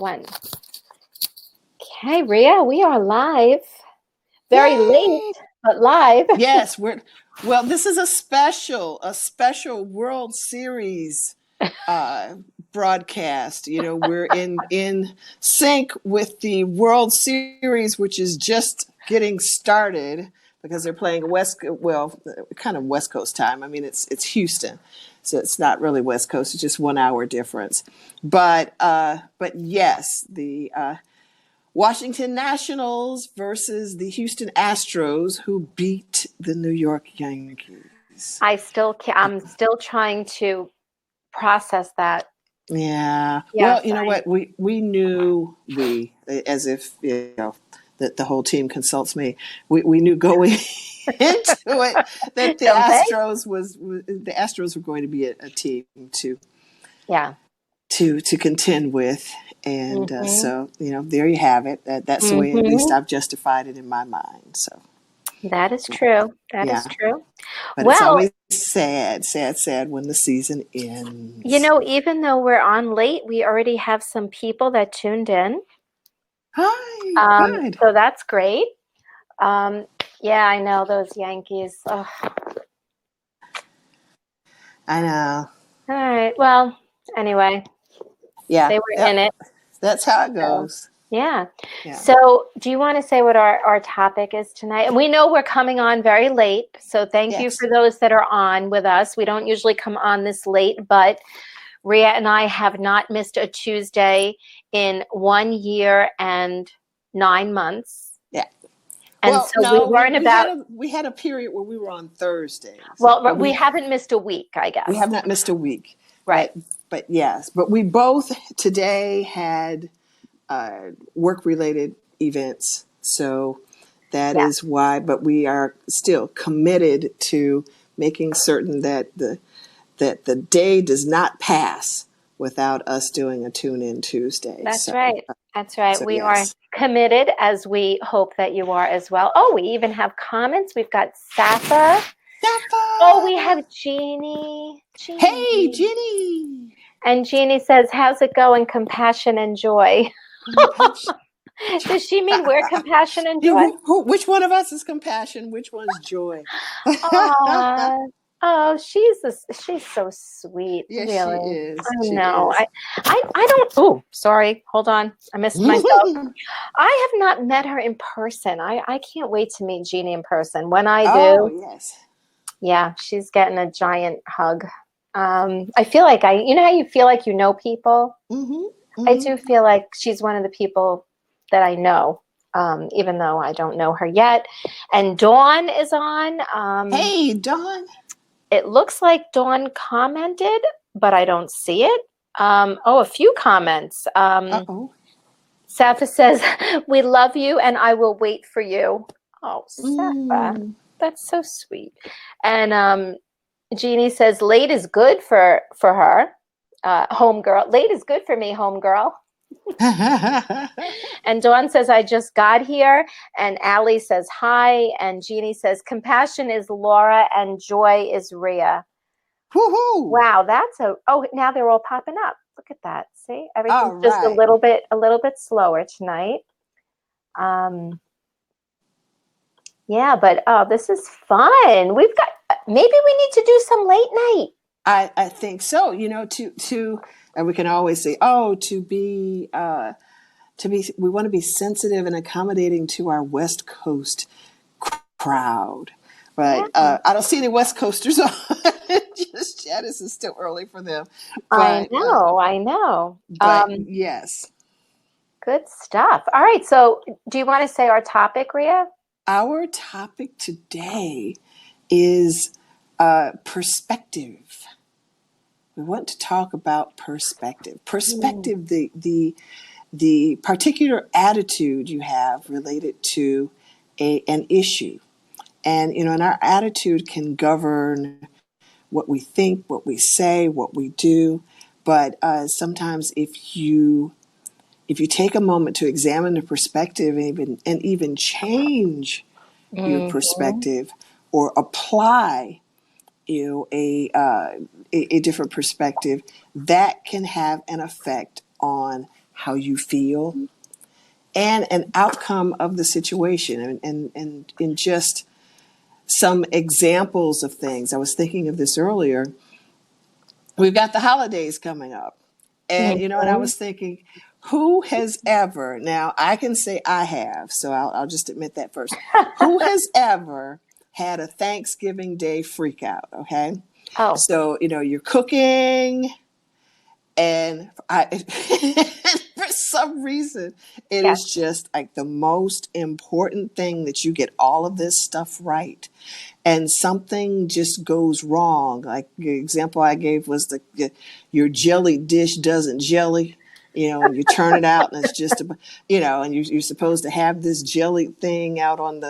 One. Okay, Rhea, we are live. Very late, Yay! but live. Yes, well, this is a special World Series broadcast. We're in sync with the World Series, which is just getting started because they're playing kind of West Coast time. I mean, it's Houston, so it's not really West Coast. It's just 1 hour difference. But yes, the Washington Nationals versus the Houston Astros, who beat the New York Yankees. I'm still trying to process that. Yeah. Yes, Well, you know what? We knew as if that the whole team consults me. We knew going into it that don't they? the Astros were going to be a team Yeah. to contend with. And so, there you have it. That's the way, at least, Mm-hmm. I've justified it in my mind. So, That is true. That is yeah. true. But it's Well, always sad when the season ends. even though we're on late, we already have some people that tuned in. Hi, good. So that's great. Yeah, I know those Yankees. Ugh. I know. All right. Well, anyway, Yeah. they were Yep. in it. That's how it So, goes. yeah. Yeah. So, do you want to say what our topic is tonight? And we know we're coming on very late, so thank you Yes. for those that are on with us. We don't usually come on this late, but Rhea and I have not missed a Tuesday in 1 year and 9 months. Yeah. And Well, so we no, weren't about, we had a period where we were on Thursdays, well, but we haven't missed a week, I we guess. have not missed a week. Right. But yes, but we both today had work related events, so that Yeah. is why. But we are still committed to making certain that the day does not pass without us doing a tune in Tuesday. That's right. That's right. So We are yes. committed, as we hope that you are as well. Oh, we even have comments. We've got Safa. Oh, we have Jeannie. Hey, Jenny. And Jeannie says, how's it going? Compassion and joy. Does she mean we're compassion and joy? Which one of us is compassion? Which one's joy? Oh, she's so sweet. Yes, Really. she is. I She know. is. I don't. Oh, sorry. Hold on. I missed myself. I have not met her in person. I can't wait to meet Jeannie in person. When I Oh, do, yes. yeah, she's getting a giant hug. I feel like you know how you feel like you know people? I do feel like she's one of the people that I know, even though I don't know her yet. And Dawn is on. Hey, Dawn. It looks like Dawn commented, but I don't see it. A few comments. Uh-oh. Safa says, we love you and I will wait for you. Oh, Safa, that's so sweet. And Jeannie says, late is good for her. Homegirl. Late is good for me, homegirl. And Dawn says, I just got here. And Allie says, hi. And Jeannie says, compassion is Laura and joy is Rhea. Woohoo! Wow, now they're all popping up. Look at that. See, everything's just right. a little bit slower tonight. Yeah, but this is fun. Maybe we need to do some late night. I think so. And we can always say, we want to be sensitive and accommodating to our West Coast crowd. But I don't see any West Coasters on just yet. This is still early for them. But, I know. But yes. Good stuff. All right. So do you want to say our topic, Rhea? Our topic today is perspective. We want to talk about perspective. Perspective, the particular attitude you have related to an issue. And, and our attitude can govern what we think, what we say, what we do. But sometimes if you take a moment to examine the perspective and even change your perspective or apply a different perspective, that can have an effect on how you feel, and an outcome of the situation. And in just some examples of things, I was thinking of this earlier. We've got the holidays coming up. And, and I was thinking, who has ever, now I can say I have, so I'll just admit that first. Who has ever had a Thanksgiving Day freak out? Okay. Oh. So, you're cooking, and for some reason, it Yes. is just like the most important thing that you get all of this stuff right. And something just goes wrong. Like the example I gave was your jelly dish doesn't jelly, and you turn it out and it's just, and you're supposed to have this jelly thing out on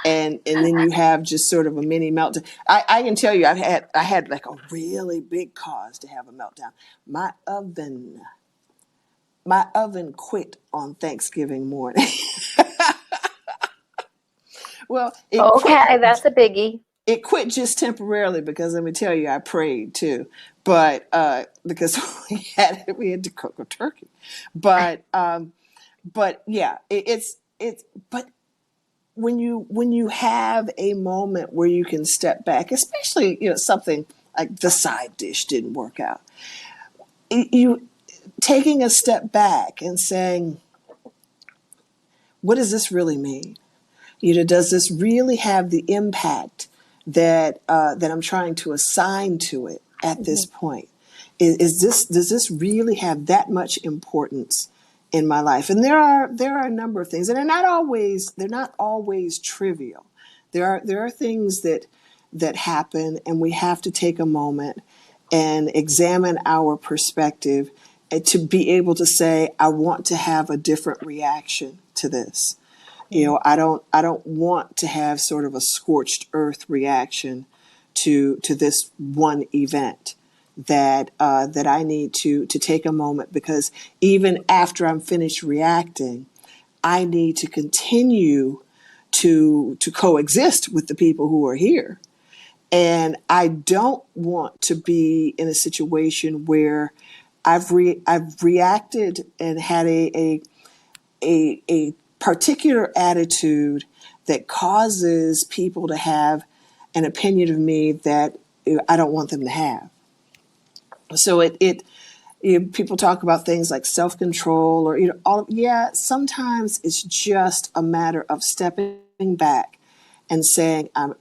and then you have just sort of a mini meltdown. I can tell you, I had like a really big cause to have a meltdown. My oven quit on Thanksgiving morning. Well, okay, that's a biggie. It quit just temporarily because let me tell you, I prayed too, but because we had to cook a turkey, but yeah, but when you have a moment where you can step back, especially something like the side dish didn't work out, you taking a step back and saying, what does this really mean? Does this really have the impact that I'm trying to assign to it at this point? Does this really have that much importance in my life? And there are a number of things, and they're not always trivial. There are things that happen, and we have to take a moment and examine our perspective to be able to say, I want to have a different reaction to this. I don't want to have sort of a scorched earth reaction to this one event that I need to take a moment, because even after I'm finished reacting, I need to continue to coexist with the people who are here. And I don't want to be in a situation where I've reacted and had a particular attitude that causes people to have an opinion of me that I don't want them to have. So people talk about things like self-control or sometimes it's just a matter of stepping back and saying, I'm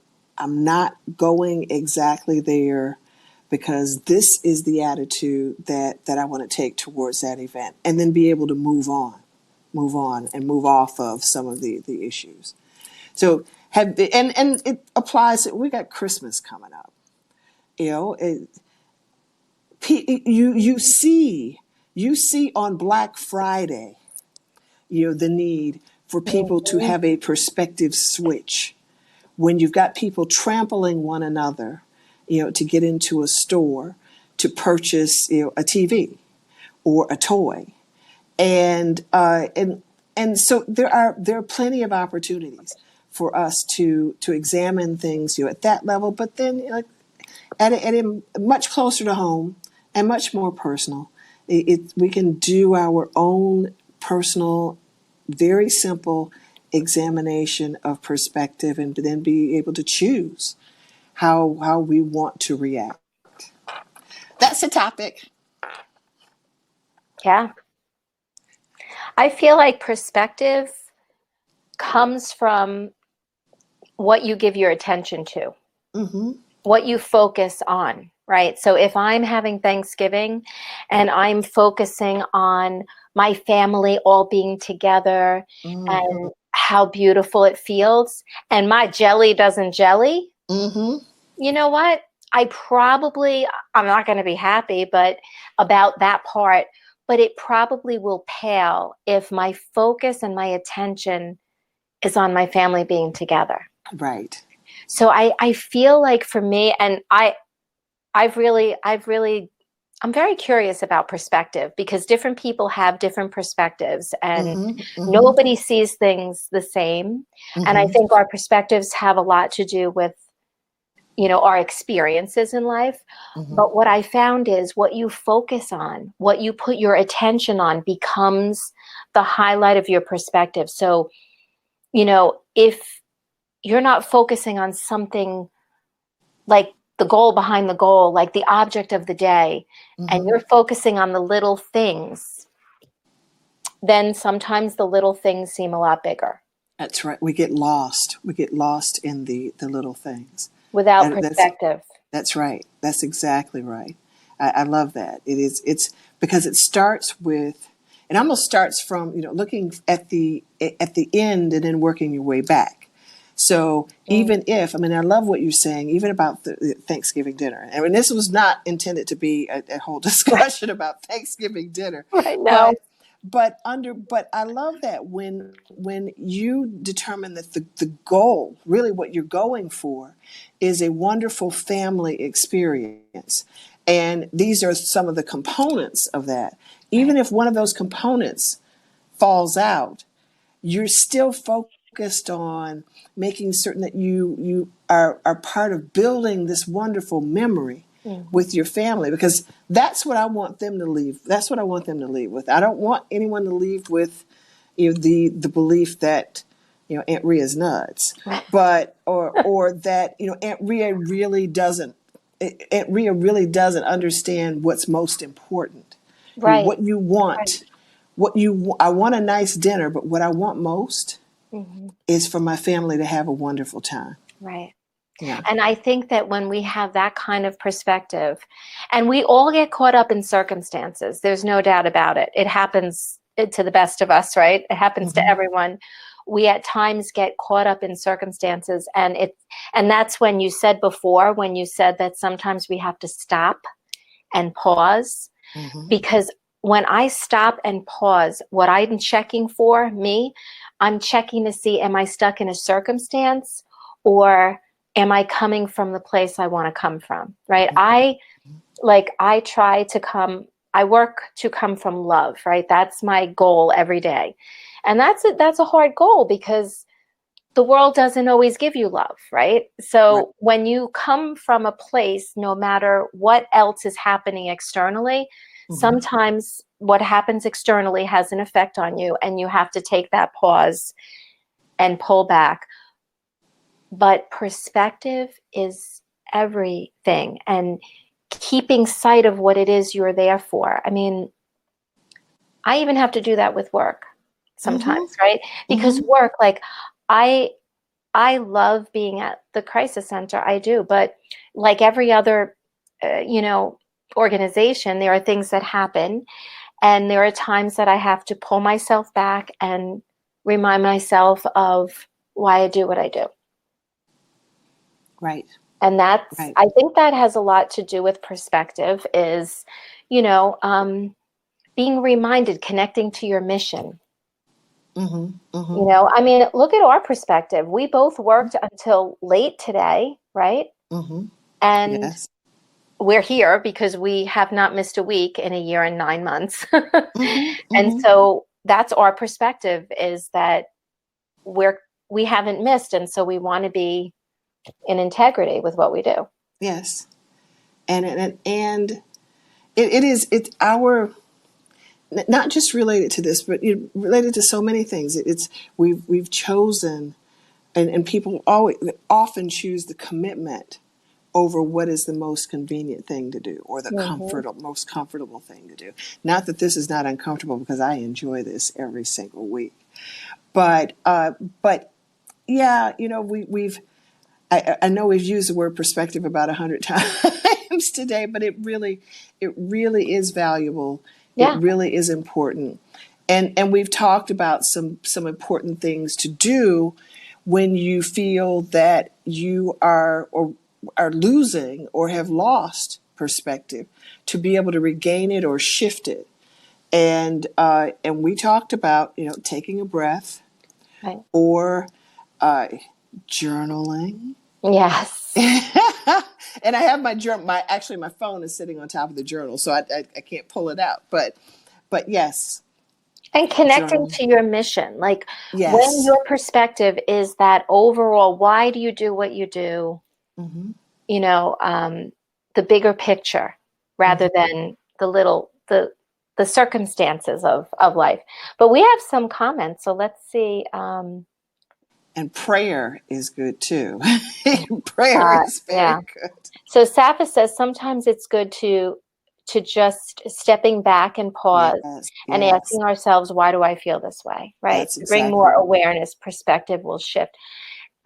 not going exactly there because this is the attitude that I want to take towards that event, and then be able to move on and move off of some of the issues. So and it applies. We got Christmas coming up. You see on Black Friday, the need for people to have a perspective switch when you've got people trampling one another, to get into a store to purchase, a TV or a toy. And so there are plenty of opportunities for us to examine things at that level, but then at a much closer to home and much more personal. We can do our own personal, very simple examination of perspective, and then be able to choose how we want to react. That's the topic. Yeah. I feel like perspective comes from what you give your attention to, what you focus on, right? So if I'm having Thanksgiving and I'm focusing on my family all being together and how beautiful it feels, and my jelly doesn't jelly, you know what? I'm not going to be happy about that part, but it probably will pale if my focus and my attention is on my family being together. Right. So I feel like for me, and I'm very curious about perspective, because different people have different perspectives, and nobody sees things the same. And I think our perspectives have a lot to do with our experiences in life. But what I found is what you focus on, what you put your attention on becomes the highlight of your perspective. So, if you're not focusing on something like the goal behind the goal, like the object of the day, and you're focusing on the little things, then sometimes the little things seem a lot bigger. That's right. We get lost. We get lost in the little things. Without perspective. That's right. That's exactly right. I love that. It's because it starts with, it almost starts from, looking at the end and then working your way back. So even if, I love what you're saying, even about the Thanksgiving dinner. I mean, this was not intended to be a whole discussion about Thanksgiving dinner. Right now. But I love that when you determine that the goal, really what you're going for, is a wonderful family experience. And these are some of the components of that. Even if one of those components falls out, you're still focused on making certain that you are part of building this wonderful memory with your family, because that's what I want them to leave. That's what I want them to leave with. I don't want anyone to leave with the belief that Aunt Rhea's nuts, but or that Aunt Rhea really doesn't. Aunt Rhea really doesn't understand what's most important. Right. What you want. Right. I want a nice dinner, but what I want most is for my family to have a wonderful time. Right. Yeah. And I think that when we have that kind of perspective, and we all get caught up in circumstances, there's no doubt about it. It happens to the best of us, right? It happens to everyone. We at times get caught up in circumstances, and that's when you said before, when you said that sometimes we have to stop and pause, because when I stop and pause, what I'm checking for, I'm checking to see, am I stuck in a circumstance, or am I coming from the place I want to come from, right? I work to come from love, right? That's my goal every day. And that's a hard goal, because the world doesn't always give you love, right? So when you come from a place, no matter what else is happening externally, sometimes what happens externally has an effect on you, and you have to take that pause and pull back. But perspective is everything, and keeping sight of what it is you're there for. I mean, I even have to do that with work sometimes, right? Because work, like I love being at the crisis center. I do, but like every other, organization, there are things that happen, and there are times that I have to pull myself back and remind myself of why I do what I do. Right. And that's, right. I think that has a lot to do with perspective, is, being reminded, connecting to your mission. I mean, look at our perspective. We both worked until late today, right? And yes. We're here because we have not missed a week in a year and 9 months. And so that's our perspective, is that we haven't missed. And so we want to be in integrity with what we do. Yes. And it's our, not just related to this, but related to so many things. We've chosen, and people often choose the commitment over what is the most convenient thing to do, or the most comfortable thing to do. Not that this is not uncomfortable, because I enjoy this every single week. But yeah, I know we've used the word perspective about 100 times today, but it really is valuable. Yeah. It really is important. And we've talked about some important things to do when you feel that you are losing or have lost perspective, to be able to regain it or shift it. And we talked about taking a breath, right, or journaling. Yes. And I have my journal. My phone is sitting on top of the journal, so I can't pull it out. But yes. And connecting to your mission, like yes. When your perspective is that overall, why do you do what you do? the bigger picture rather than the circumstances of life. But we have some comments, so let's see. And prayer is good too. Prayer is Yeah. very good. So Safa says sometimes it's good to just stepping back and pause Yes, and yes. asking ourselves, why do I feel this way? Right? That's To bring more exactly right. awareness, perspective will shift.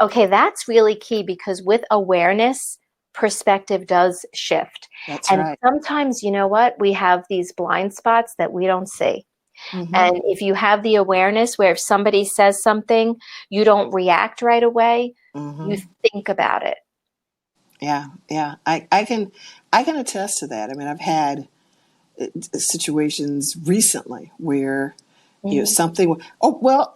Okay, that's really key because with awareness, perspective does shift. That's And right. sometimes, you know what? We have these blind spots that we don't see. Mm-hmm. And if you have the awareness where if somebody says something, you don't react right away, you Mm-hmm. think about it. Yeah, yeah. I can attest to that. I mean, I've had situations recently where Mhm. something. Oh well,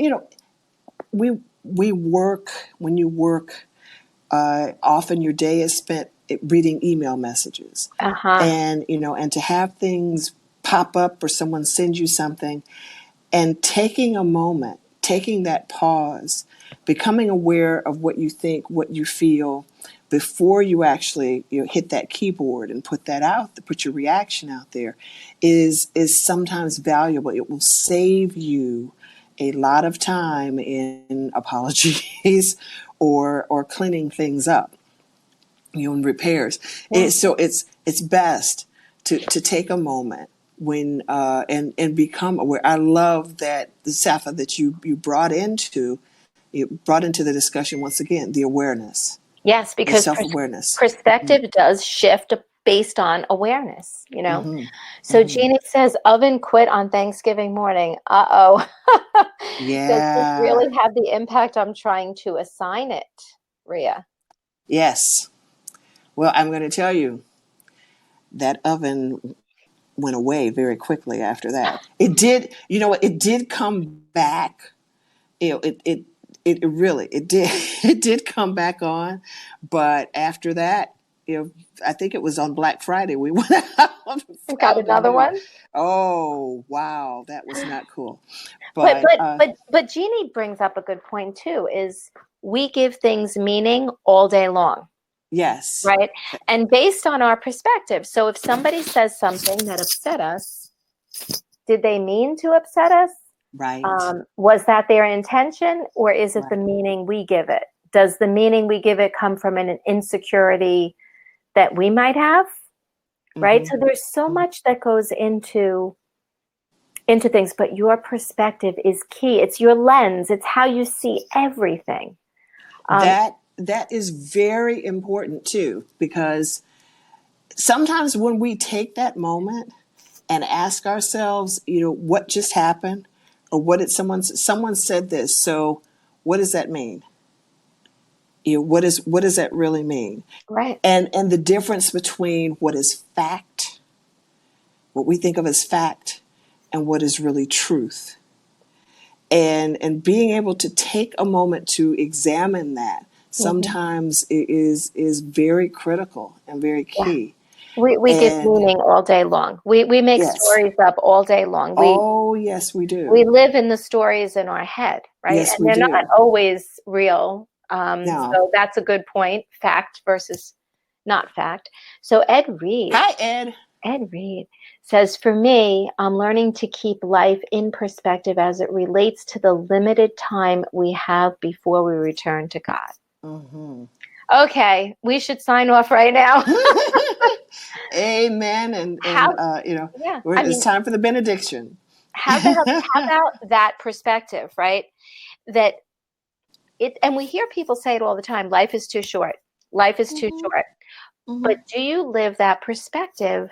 we work when you work. Often your day is spent reading email messages, Uh-huh. and to have things pop up or someone sends you something, and taking a moment, taking that pause, becoming aware of what you think, what you feel before you actually hit that keyboard and put that out, put your reaction out there, is sometimes valuable. It will save you a lot of time in apologies or cleaning things up, in repairs. Yeah. So it's best to take a moment when and become aware. I love that the Safa that you brought into the discussion once again, the awareness, Yes, the because self-awareness. perspective does shift based on awareness. Mm-hmm. So Mm-hmm. Jeannie says oven quit on Thanksgiving morning. Uh-oh. Does this Yeah. really have the impact I'm trying to assign it, Rhea? Yes. Well, I'm going to tell you that oven went away very quickly after that. It did. You know what? It did come back. It really it did it did come back on, but after that, I think it was on Black Friday we went out and Got found a another new. one? Oh wow, that was not cool. But But but but but Jeannie brings up a good point too, is we give things meaning all day long. yes, Right? And based on our perspective. So if somebody says something that upset us, did they mean to upset us? right, Was that their intention, or is it the right. meaning we give it? Does the meaning we give it come from an insecurity that we might have? Right? Mm-hmm, So there's so mm-hmm. much that goes into things, but your perspective is key. It's your lens. It's how you see everything. Um, That is very important too, because sometimes when we take that moment and ask ourselves, what just happened, or what did someone said this, so what does that mean? What does that really mean? right. And the difference between what is fact, what we think of as fact, and what is really truth. And being able to take a moment to examine that Mhm. sometimes is very critical and very Yeah. key. We give And meaning all day long. We make yes, stories up all day long. oh yes, we We do. live in the stories in our head, right? Yes, And we they're not do. always real. No. So that's a good point. Fact versus not fact. So Hi, Ed. Ed Reed says, for me, I'm learning to keep life in perspective as it relates to the limited time we have before we return to God. Hmm. Okay, we should sign off right now. Amen. And How, yeah, I it's mean, time for the benediction. how about that perspective, right? That and we hear people say it all the time, life is too short. Life is too Hmm. short. Hmm. But do you live that perspective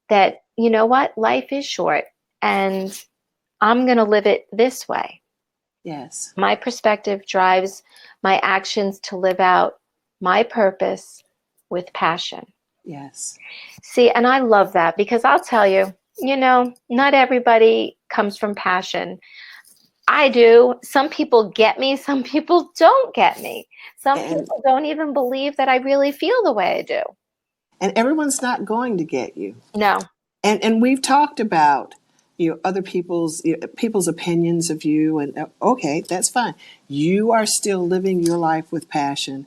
that, you know what, life is short and I'm going to live it this way? Yes. My perspective drives my actions to live out my purpose with passion. Yes. See, and I love that because I'll tell you, not everybody comes from passion. I do. Some people get me, some people don't get me. Some And people don't even believe that I really feel the way I do. and everyone's not going to get you. No. And we've talked about other people's opinions of you, and okay, that's fine. You are still living your life with passion.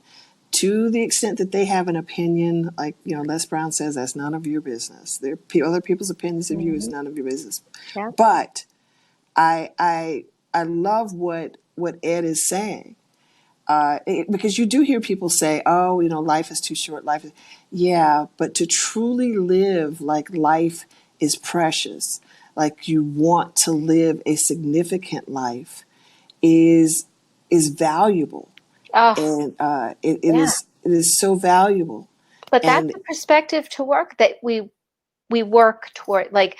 to the extent that they have an opinion, like, Les Brown says, that's none of your business. Other people's opinions of you is none of your business. Yeah. But I love what Ed is saying. Because you do hear people say, "Oh, life is too short." Yeah, but to truly live like life is precious, like you want to live a significant life, is valuable, Oh, and yeah. it is so valuable. But that's And the perspective to work that we work toward. Like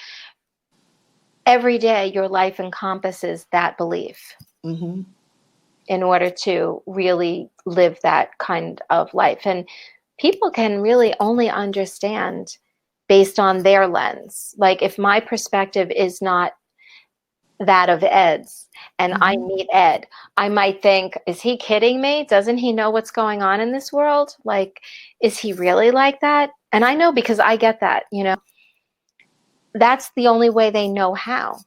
every day, your life encompasses that belief mm-hmm, in order to really live that kind of life. And people can really only understand based on their lens. Like if my perspective is not that of Ed's and I mm-hmm, meet Ed, I might think, is he kidding me? Doesn't he know what's going on in this world? Like, is he really like that? And I know because I get that, that's the only way they know how.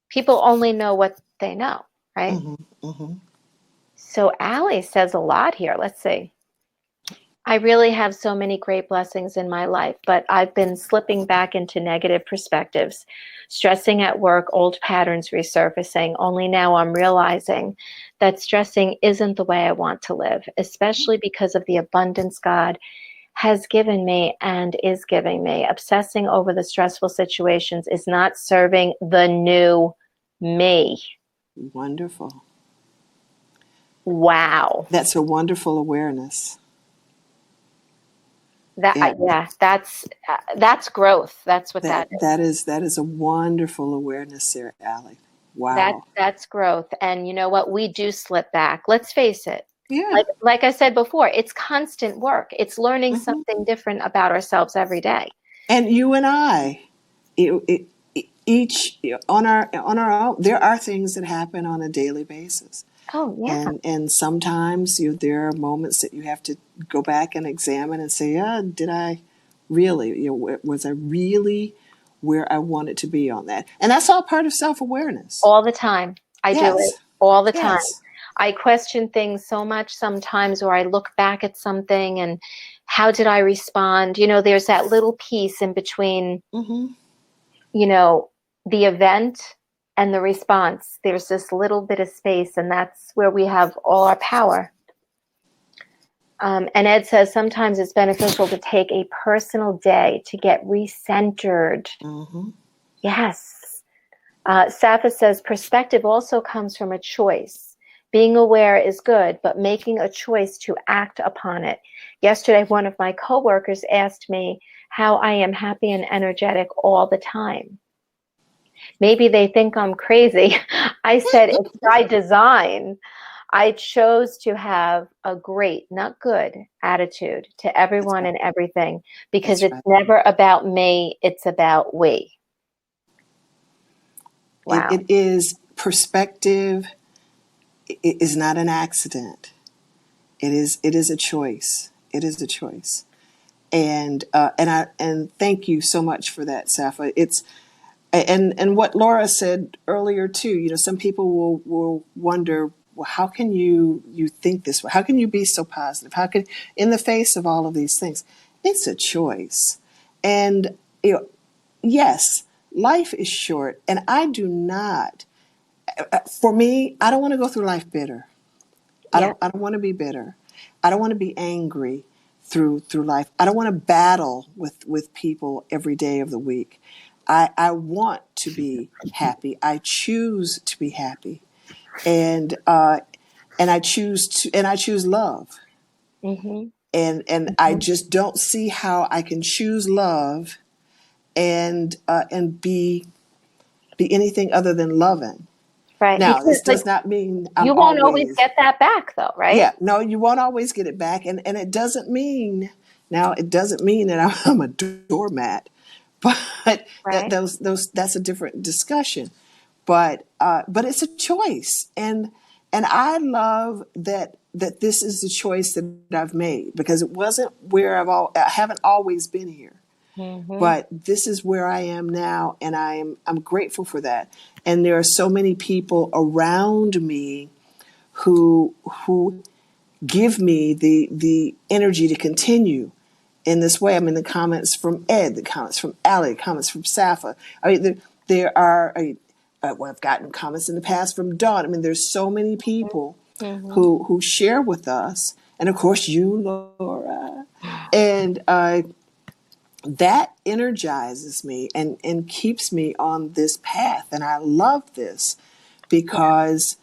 People only know what they know, right? mm-hmm, mm-hmm. So Allie says a lot here. Let's see. I really have so many great blessings in my life, but I've been slipping back into negative perspectives, stressing at work, old patterns resurfacing. Only now I'm realizing that stressing isn't the way I want to live, especially because of the abundance God has given me and is giving me. Obsessing over the stressful situations is not serving the new me. Wonderful. Wow. That's a wonderful awareness. And That's growth. That's what that is. that is a wonderful awareness there, Allie. That Wow. that's growth. And you know what? We do slip back. Let's face it. Yeah. Like I said before, it's constant work. It's learning Hmm. something different about ourselves every day. And you and I, each on our own, there are things that happen on a daily basis, Oh yeah. and sometimes there are moments that you have to go back and examine and say, yeah, did I really, was I really where I wanted to be on that? And that's all part of self-awareness. All the time. I do it Yes, all the time. yes. I question things so much sometimes, or I look back at something and how did I respond? There's that little piece in between, Hmm. you know, the event and the response. There's this little bit of space, and that's where we have all our power. And Ed says sometimes it's beneficial to take a personal day to get recentered. Hmm. Yes. Safa says perspective also comes from a choice. Being aware is good, but making a choice to act upon it. Yesterday, one of my coworkers asked me how I am happy and energetic all the time. Maybe they think I'm crazy. I said it's by design. I chose to have a great, not good, attitude to That's everyone right. and everything because That's it's right. never about me, it's about we. Wow. It is perspective. It is not an accident. It is a choice. It is a choice. And thank you so much for that, Safa. It's and what Laura said earlier too. Some people will wonder, well, how can you think this way? How can you be so positive? How can, in the face of all of these things, it's a choice. And yes, life is short, and I do not. For me, I don't want to go through life bitter. Yeah. I don't want to be bitter. I don't want to be angry through life. I don't want to battle with people every day of the week. I want to be happy. I choose to be happy, and and I choose love. Mm-hmm. And I Mm-hmm. just don't see how I can choose love and be anything other than loving. Right. Now, Because this like does not mean I'm you won't always always. get that back though, right? Yeah, no, you won't always get it back, and it doesn't mean, now it doesn't mean that I'm a doormat, but Right. that's a different discussion. But it's a choice, and I love that this is the choice that I've made, because it wasn't where I haven't always been here, Mm-hmm. but this is where I am now, and I'm grateful for that. And there are so many people around me who give me the energy to continue in this way. I mean, the comments from Ed, the comments from Allie, the comments from Safa. I mean, there are, well, I've gotten comments in the past from Dawn. I mean, there's so many people who share with us. And of course, you, Laura. And that energizes me and keeps me on this path. And I love this because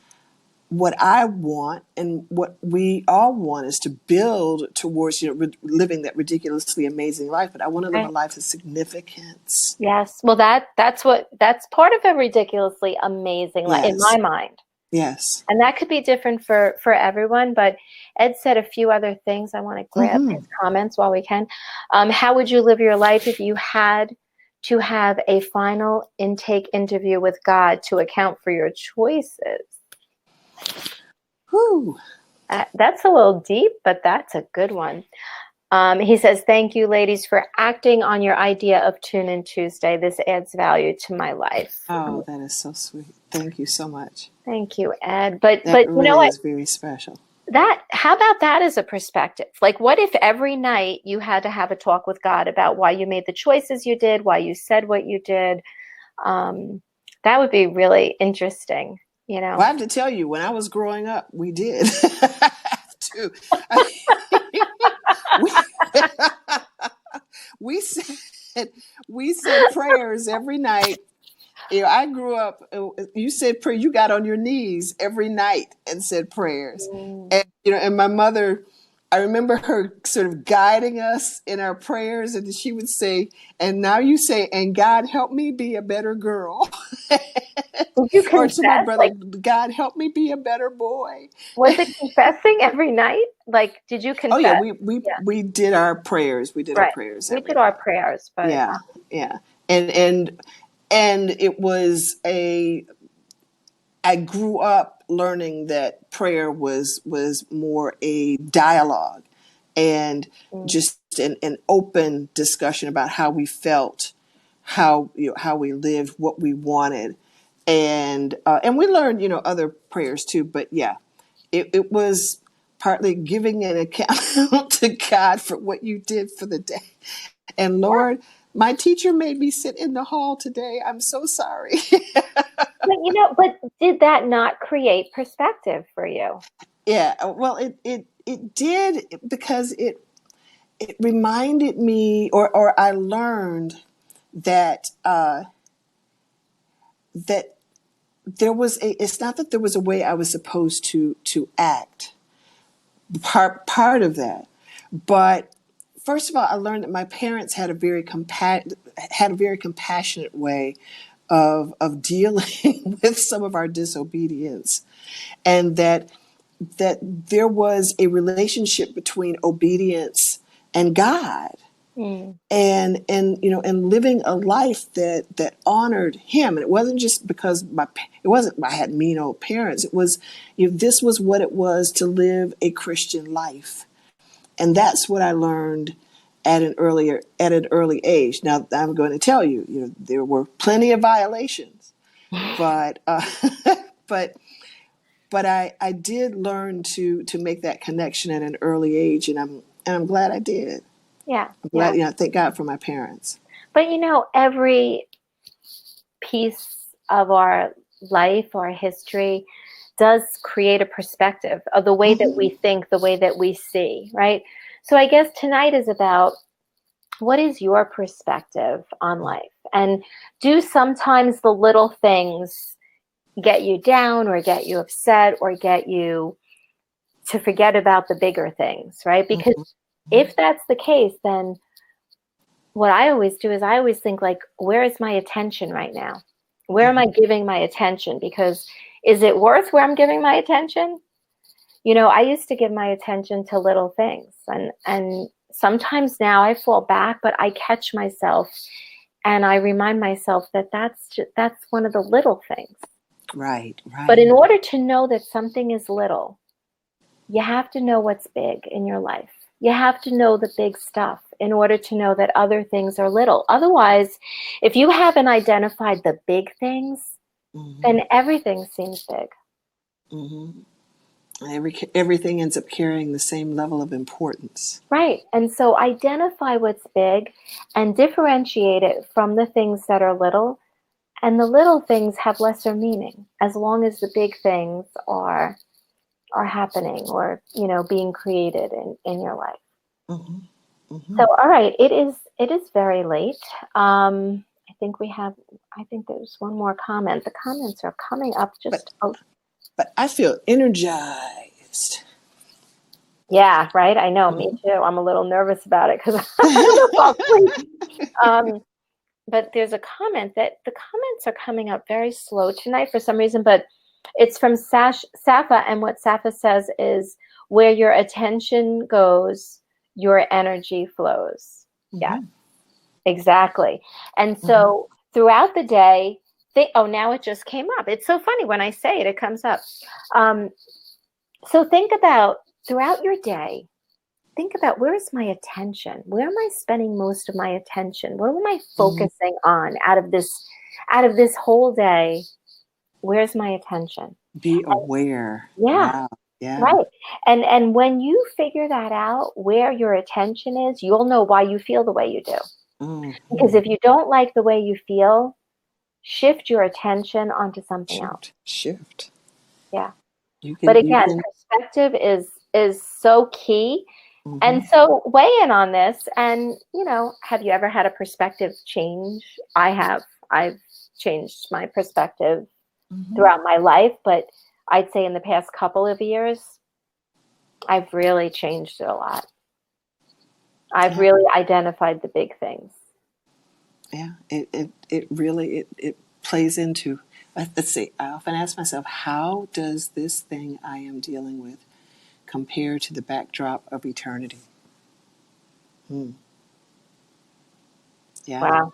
what I want and what we all want is to build towards, living that ridiculously amazing life. But I want to live a life of significance. Yes. Well, that's part of a ridiculously amazing life in my mind. Yes. And that could be different for everyone. But Ed said a few other things. I want to grab his comments while we can. How would you live your life if you had to have a final intake interview with God to account for your choices? Whew. That's a little deep, but that's a good one. He says, thank you, ladies, for acting on your idea of Tune In Tuesday. This adds value to my life. Oh, that is so sweet. Thank you so much. Thank you, Ed. But really you know what? Is very special. How about that as a perspective? Like, what if every night you had to have a talk with God about why you made the choices you did, why you said what you did? That would be really interesting, Well, I have to tell you, when I was growing up, we did. we said prayers every night. I grew up. You said prayer. You got on your knees every night and said prayers, and and my mother. I remember her sort of guiding us in our prayers, and she would say, "And now you say, and God help me be a better girl." Or to my brother, God help me be a better boy. Was it confessing every night? Like, did you confess? Oh yeah, we did our prayers. We did our prayers. We did our prayers, but yeah, and it was I grew up learning that prayer was more a dialogue and just an open discussion about how we felt, how we lived, what we wanted, and we learned other prayers too. But yeah, it was partly giving an account to God for what you did for the day. And Lord, my teacher made me sit in the hall today. I'm so sorry. But did that not create perspective for you? Yeah, well, it did, because it reminded me, or I learned that that there was it's not that there was a way I was supposed to act. Part of that, but first of all, I learned that my parents had a very compassionate way of dealing with some of our disobedience, and that there was a relationship between obedience and God, and living a life that honored Him. And it wasn't just because I had mean old parents. It was, this was what it was to live a Christian life, and that's what I learned at an early age. Now I'm going to tell you, there were plenty of violations, but but I did learn to make that connection at an early age, and I'm glad I did. Yeah. I'm glad, thank God for my parents. But every piece of our life, our history, does create a perspective of the way that we think, the way that we see, right? So I guess tonight is about, what is your perspective on life? And do sometimes the little things get you down, or get you upset, or get you to forget about the bigger things, right? Because if that's the case, then what I always do is I always think, like, where is my attention right now? Where am I giving my attention? Because is it worth where I'm giving my attention? I used to give my attention to little things, and sometimes now I fall back, but I catch myself and I remind myself that that's one of the little things. Right. But in order to know that something is little, you have to know what's big in your life. You have to know the big stuff in order to know that other things are little. Otherwise, if you haven't identified the big things, then everything seems big. Everything ends up carrying the same level of importance. Right. And so identify what's big and differentiate it from the things that are little. And the little things have lesser meaning as long as the big things are happening or, being created in your life. Mm-hmm. Mm-hmm. So, all right, it is very late. I think there's one more comment. The comments are coming up But I feel energized. Yeah, right. I know, me too. I'm a little nervous about it because I don't know if I'll sleep. But there's a comment that the comments are coming up very slow tonight for some reason, but it's from Safa, and what Safa says is, where your attention goes, your energy flows. Mm-hmm. Yeah, exactly. And so throughout the day, now it just came up. It's so funny when I say it, it comes up. So think about throughout your day, think about, where is my attention? Where am I spending most of my attention? What am I focusing on out of this whole day? Where's my attention? Be aware. Yeah. Wow. Yeah. Right. And when you figure that out, where your attention is, you'll know why you feel the way you do. Mm-hmm. Because if you don't like the way you feel, shift your attention onto something else. Shift. Yeah. You But can. again, perspective is so key. Mm-hmm. And so weigh in on this. And, have you ever had a perspective change? I have. I've changed my perspective throughout my life, but I'd say in the past couple of years, I've really changed it a lot. I've really identified the big things. Yeah, it really plays into, let's see, I often ask myself, how does this thing I am dealing with compare to the backdrop of eternity? Yeah. Wow.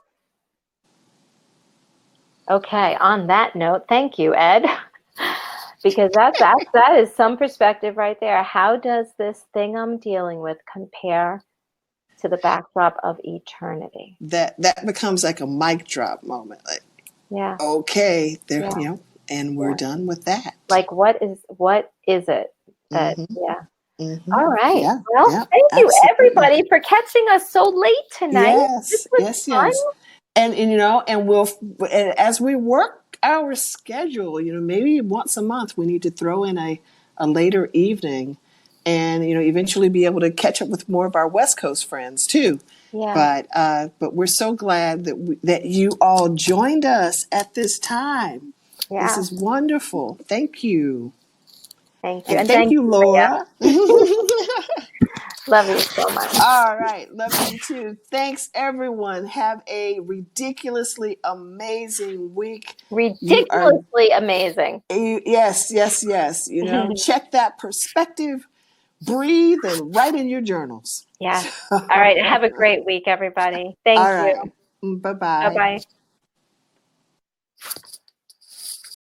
Okay, on that note, thank you, Ed. Because that is some perspective right there. How does this thing I'm dealing with compare to the backdrop of eternity? That becomes like a mic drop moment. Like, yeah. Okay, there, and we're done with that. Like, what is it that, All right. Yeah. Well, Yeah, thank you absolutely. everybody for catching us so late tonight. This was fun. And we'll, as we work our schedule, maybe once a month we need to throw in a later evening, and eventually be able to catch up with more of our West Coast friends too. Yeah. But we're so glad that you all joined us at this time. Yeah. This is wonderful. Thank you. Thank you. And thank you, Laura. Love you so much. All right. Love you too. Thanks, everyone. Have a ridiculously amazing week. Ridiculously amazing. Yes. Check that perspective, breathe, and write in your journals. Yeah. All right. Have a great week, everybody. Thank you. Bye-bye. Bye-bye.